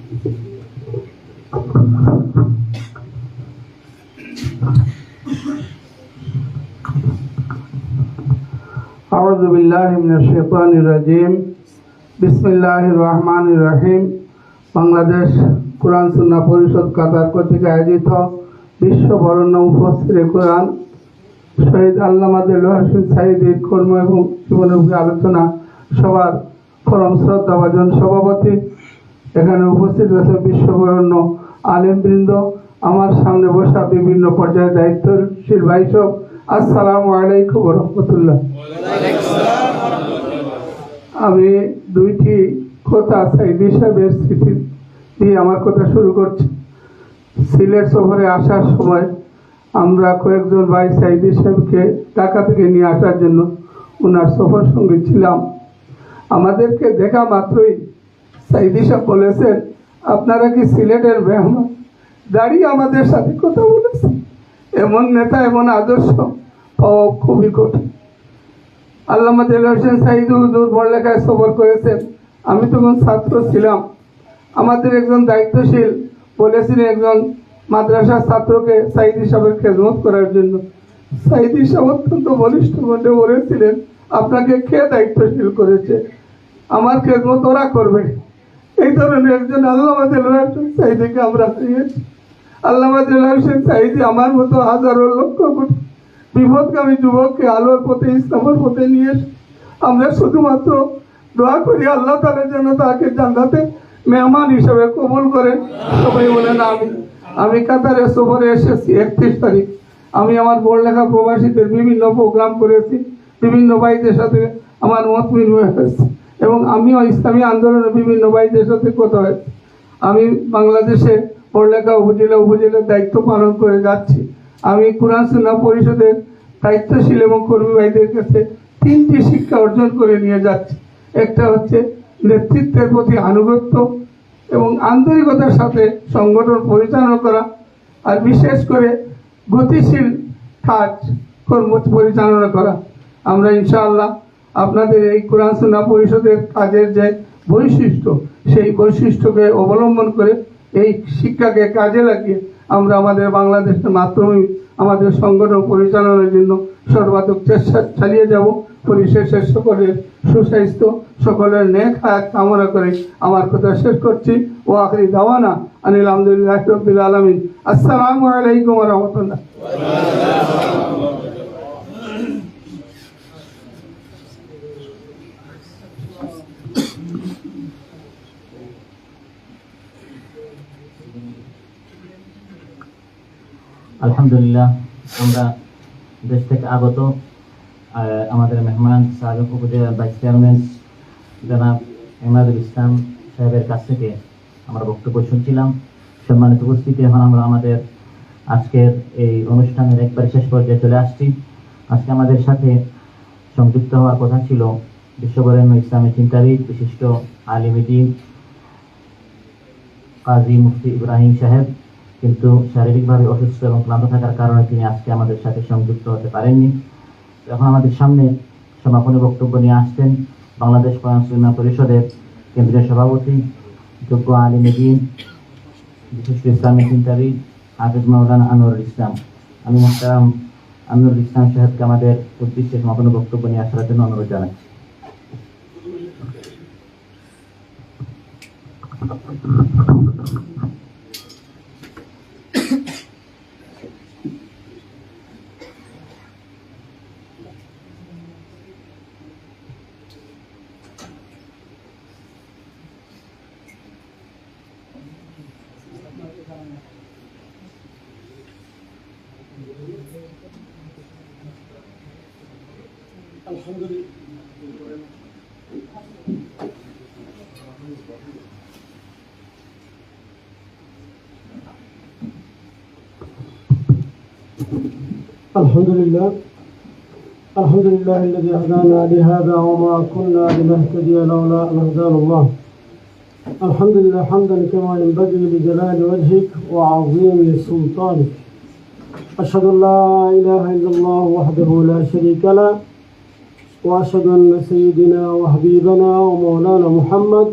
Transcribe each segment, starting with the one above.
আউযু বিল্লাহি মিনাশ শাইতানির রাজিম। বিসমিল্লাহির রহমানির রহিম। বাংলাদেশ কোরআন সুন্নাহ পরিষদ কাতার কর্তৃক আয়োজিত বিশ্ব বরেণ্য মুফাসসিরে কোরআন শহীদ আল্লামা দেলোয়ার হোসেন সাঈদীর কর্ম এবং জীবনের উপরে আলোচনা সবার পরম শ্রদ্ধাভাজন সভাপতি, এখানে উপস্থিত রয়েছে বিশ্ব বরেণ্য আলেমবৃন্দ, আমার সামনে বসা বিভিন্ন পর্যায়ে দায়িত্বশীল ভাই সব, আসসালামু আলাইকুম ওয়া রাহমাতুল্লাহ। আমি দুইটি কথা সাঈদী সাহেবের স্মৃতি দিয়ে আমার কথা শুরু করছি। সিলেট সফরে আসার সময় আমরা কয়েকজন ভাই সাঈদী সাহেবকে ঢাকা থেকে নিয়ে আসার জন্য ওনার সফর সঙ্গী ছিলাম। আমাদেরকে দেখা মাত্রই সাঈদী সাহেব বলেছেন, আপনারা কি সিলেটের মেহমান? দাঁড়িয়ে আমাদের সাথে কথা বলেছে। এমন নেতা, এমন আদর্শ পাওয়া খুবই কঠিন। আল্লামা দেলোয়ার হোসেন সাঈদী হুজুর পড়ালেখায় সফর করেছেন। আমি তখন ছাত্র ছিলাম। আমাদের একজন দায়িত্বশীল বলেছিলেন একজন মাদ্রাসার ছাত্রকে সাঈদী সাহেবের খেদমত করার জন্য। সাঈদী সাহেব অত্যন্ত বলিষ্ঠ কণ্ঠে বলেছিলেন, আপনাকে কে দায়িত্বশীল করেছে? আমার খেদমত ওরা করবে। এই ধরনের একজন আল্লামা দেলোয়ার হোসেন সাঈদীকে আমরা পেয়েছি। আল্লামা দেলোয়ার হোসেন সাঈদী আমার মতো হাজারো লক্ষ কোটি বিপদগামী যুবককে আলোর পথে, ইসলামের পথে নিয়ে আমরা শুধুমাত্র দোয়া করি আল্লাহ তাআলা যেন তাকে জান্নাতে মেহমান হিসেবে কবুল করেন। সবাই বলেন আমিন। আমি কাতারে সফরে এসেছি 31 তারিখ। আমি আমার পড়ালেখা প্রবাসীদের বিভিন্ন প্রোগ্রাম করেছি, বিভিন্ন ভাইদের সাথে আমার মত বিনিময় হয়েছে এবং আমিও ইসলামী আন্দোলনের বিভিন্ন ভাইদের সাথে কথা হয়েছে। আমি বাংলাদেশে পড়ালেখা উপজেলার দায়িত্ব পালন করে যাচ্ছি। আমি কোরআন সুন্নাহ পরিষদের দায়িত্বশীল এবং কর্মী ভাইদের কাছে 3টি শিক্ষা অর্জন করে নিয়ে যাচ্ছি। একটা হচ্ছে নেতৃত্বের প্রতি আনুগত্য এবং আন্তরিকতার সাথে সংগঠন পরিচালনা করা, আর বিশেষ করে গতিশীল কাজ কর্ম পরিচালনা করা। আমরা ইনশাআল্লাহ আপনাদের এই কোরআন সুন্নাহ পরিষদের কাজের যে বৈশিষ্ট্য, সেই বৈশিষ্ট্যকে অবলম্বন করে এই শিক্ষাকে কাজে লাগিয়ে আমরা আমাদের বাংলাদেশের মাধ্যমে আমাদের সংগঠন পরিচালনার জন্য সর্বাত্মক চেষ্টা চালিয়ে যাব। পরিশেষে সকলের সুস্বাস্থ্য, সকলের নেক হায়াত কামনা করে আমার কথা শেষ করছি। ওয়া আখিরি দাওয়ানা আনিল হামদুলিল্লাহি রাব্বিল আলামিন। আসসালামু আলাইকুম ওয়া রাহমাতুল্লাহ। আলহামদুলিল্লাহ, আমরা দেশ থেকে আগত আমাদের মেহমান সাবেক উপজেলার ভাইস চেয়ারম্যান জনাব এমাদুল ইসলাম সাহেবের কাছ থেকে আমরা বক্তব্য শুনছিলাম। সম্মানিত উপস্থিতি, এখন আমরা আমাদের আজকের এই অনুষ্ঠানের একবার শেষ পর্যায়ে চলে আসছি। আজকে আমাদের সাথে সংযুক্ত হওয়ার কথা ছিল বিশ্ববরেণ্য ইসলামী চিন্তাবিদ, বিশিষ্ট আলিম দ্বীন কাজী মুফতি ইব্রাহিম সাহেব, কিন্তু শারীরিকভাবে অসুস্থ এবং ক্লান্ত থাকার কারণে তিনি আজকে আমাদের সাথে সংযুক্ত হতে পারেননি। এখন আমাদের সামনে সমাপনী বক্তব্য নিয়ে আসছেন বাংলাদেশ কোরআন সুন্নাহ পরিষদের কেন্দ্রীয় সভাপতি, যোগ্য আলিম দ্বীন, বিশিষ্ট ইসলামী চিন্তাবিদ হাফেজ মাওলানা আনোয়ারুল ইসলাম। আমি মুহতারাম আনোয়ারুল ইসলাম সাহেবকে আমাদের উদ্দেশ্যে সমাপনী বক্তব্য নিয়ে আসার জন্য অনুরোধ জানাচ্ছি। الحمد لله الذي هدانا لهذا وما كنا لنهتدي لولا أن هدانا الله. الحمد لله حمدا كما ينبغي لجلال وجهك وعظيم سلطانك. أشهد أن لا إله إلا الله وحده لا شريك له، وأشهد أن سيدنا وحبيبنا ومولانا محمد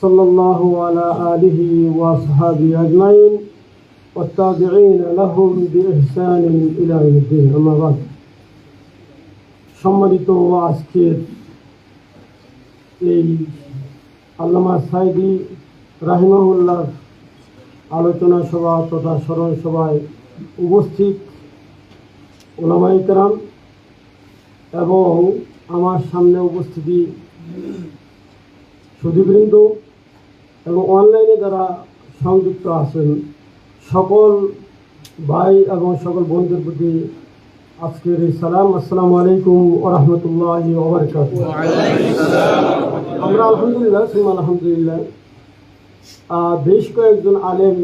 সাল্লাল্লাহু আলা আলিহি ওয়া আসহাবিহি আজমাইন والتابعين لهم بإحسان إلى يوم الدين أما بعد সম্মানিত আজকের এই আল্লামা সাইদি রাহিমাহুল্লাহ আলোচনা সভা তথা স্মরণ সভায় উপস্থিত উলামায়ে কেরাম এবং আমার সামনে উপস্থিতি সুধীবৃন্দ এবং অনলাইনে যারা সংযুক্ত আছেন সকল ভাই এবং সকল বন্ধুদের প্রতি আজকের এই সালাম, আসসালামু আলাইকুম ওয়া রাহমাতুল্লাহি ওয়া বারাকাতুহু। আমরা আলহামদুলিল্লাহ বেশ কয়েকজন আলেম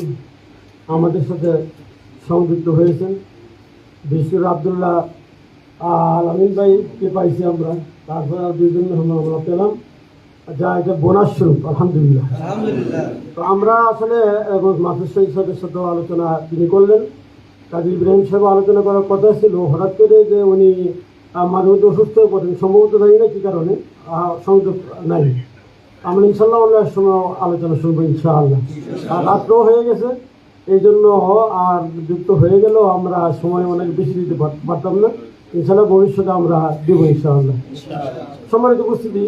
আমাদের সাথে সংযুক্ত হয়েছেন। বিশেষ করে আব্দুল্লাহ আল আমিন ভাইকে পাইছি আমরা, তারপর আর দুইজন আমরা পেলাম, যা এটা বোনাস স্বরূপ আলহামদুলিল্লাহ। তো আমরা আসলে মাহফুজ সাহেবের সাথে আলোচনা তিনি করলেন, কাজী ইব্রাহিম সাহেব আলোচনা করার কথা ছিল, হঠাৎ করে যে উনি মাঝে মধ্যে অসুস্থ হয়ে পড়েন, সম্ভবত জানি না কী কারণে সংযোগ নাই। আমরা ইনশাল্লাহ অন্য সময় আলোচনা শুনবো ইনশাআল্লাহ। আর রাত্রও হয়ে গেছে, এই জন্য আর যুক্ত হয়ে গেলেও আমরা সময় অনেক বেশি দিতে পারতাম না, ইনশাল্লাহ ভবিষ্যতে আমরা দেবো ইনশাআল্লাহ। সম্মানিত উপস্থিতি,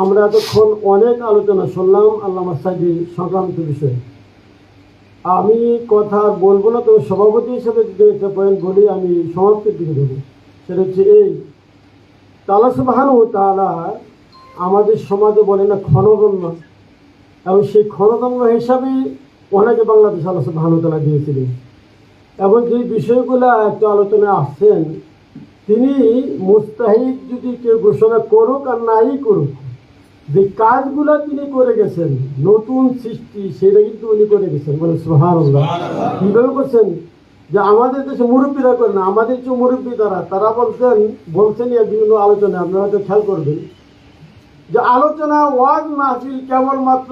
আমরা এতক্ষণ অনেক আলোচনা শুনলাম আল্লামা সাইদি সংক্রান্ত বিষয়ে। আমি কথা বলবো না, তবে সভাপতি হিসেবে যে একটা পয়েন্ট বলি আমি সমাপ্তির দিকে দেবো, সেটা হচ্ছে এই আল্লাহ সুবহানাহু ওয়া তাআলা আমাদের সমাজে বলে না ক্ষণগণ্য, এবং সেই ক্ষণগণ্য হিসাবেই অনেকে বাংলাদেশ আল্লাহ সুবহানাহু ওয়া তাআলা দিয়েছিলেন। এবং যে বিষয়গুলো একটু আলোচনায় আসছেন, তিনি মুস্তাহিদ যদি কেউ ঘোষণা করুক আর নাই করুক, যে কাজগুলো তিনি করে গেছেন নতুন সৃষ্টি, সেটা কিন্তু উনি করে গেছেন। বলে সুবহানাল্লাহ। কীভাবে করছেন? যে আমাদের দেশে মুরব্বীরা করেন না, আমাদের যে মুরব্বী তারা বলছেন বিভিন্ন আলোচনায়, আপনারা হয়তো খেয়াল করবেন যে আলোচনা ওয়াজ মাহফিল কেবলমাত্র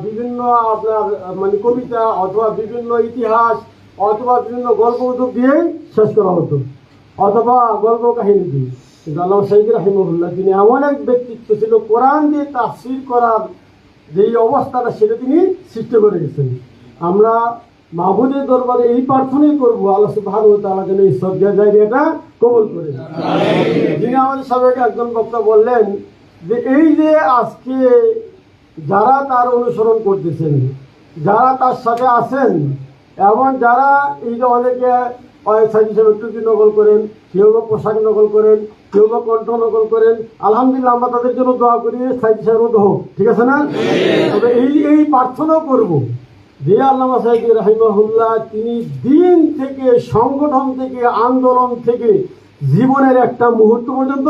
বিভিন্ন আপনার কবিতা অথবা বিভিন্ন ইতিহাস অথবা বিভিন্ন গল্পগুজব দিয়েই শেষ করা হতো, অথবা গল্প কাহিনী দিয়ে। কিন্তু আল্লামা সাইদি রাহিমাহুল্লাহ তিনি এমন এক ব্যক্তিত্ব ছিল, কোরআন দিয়ে তাফসীর করার যেই অবস্থাটা সেটা তিনি সৃষ্টি করে গেছেন। আমরা মাহবুদের দরবারে এই প্রার্থনাই করবো, আল্লাহ সুবহানাহু ওয়া তাআলা যেন এই সদকা জারিয়াটা কবুল করে। যিনি আমাদের সাবেক একজন বক্তা বললেন যে এই যে আজকে যারা তার অনুসরণ করতেছেন, যারা তার সাথে আছেন, এবং যারা এই যে অনেকে সাইদি সাহেবের টুপি নকল করেন, কেউ বা পোশাক নকল করেন, কেউ বা কণ্ঠ নকল করেন, আলহামদুলিল্লাহ আমরা তাদের জন্য দোয়া করি সাইদি সাহেবের মতো হোক, ঠিক আছে না? তবে এই প্রার্থনাও করবো যে আল্লামা সাইদি রাহিমাহুল্লাহ তিনি দিন থেকে, সংগঠন থেকে, আন্দোলন থেকে জীবনের একটা মুহূর্ত পর্যন্ত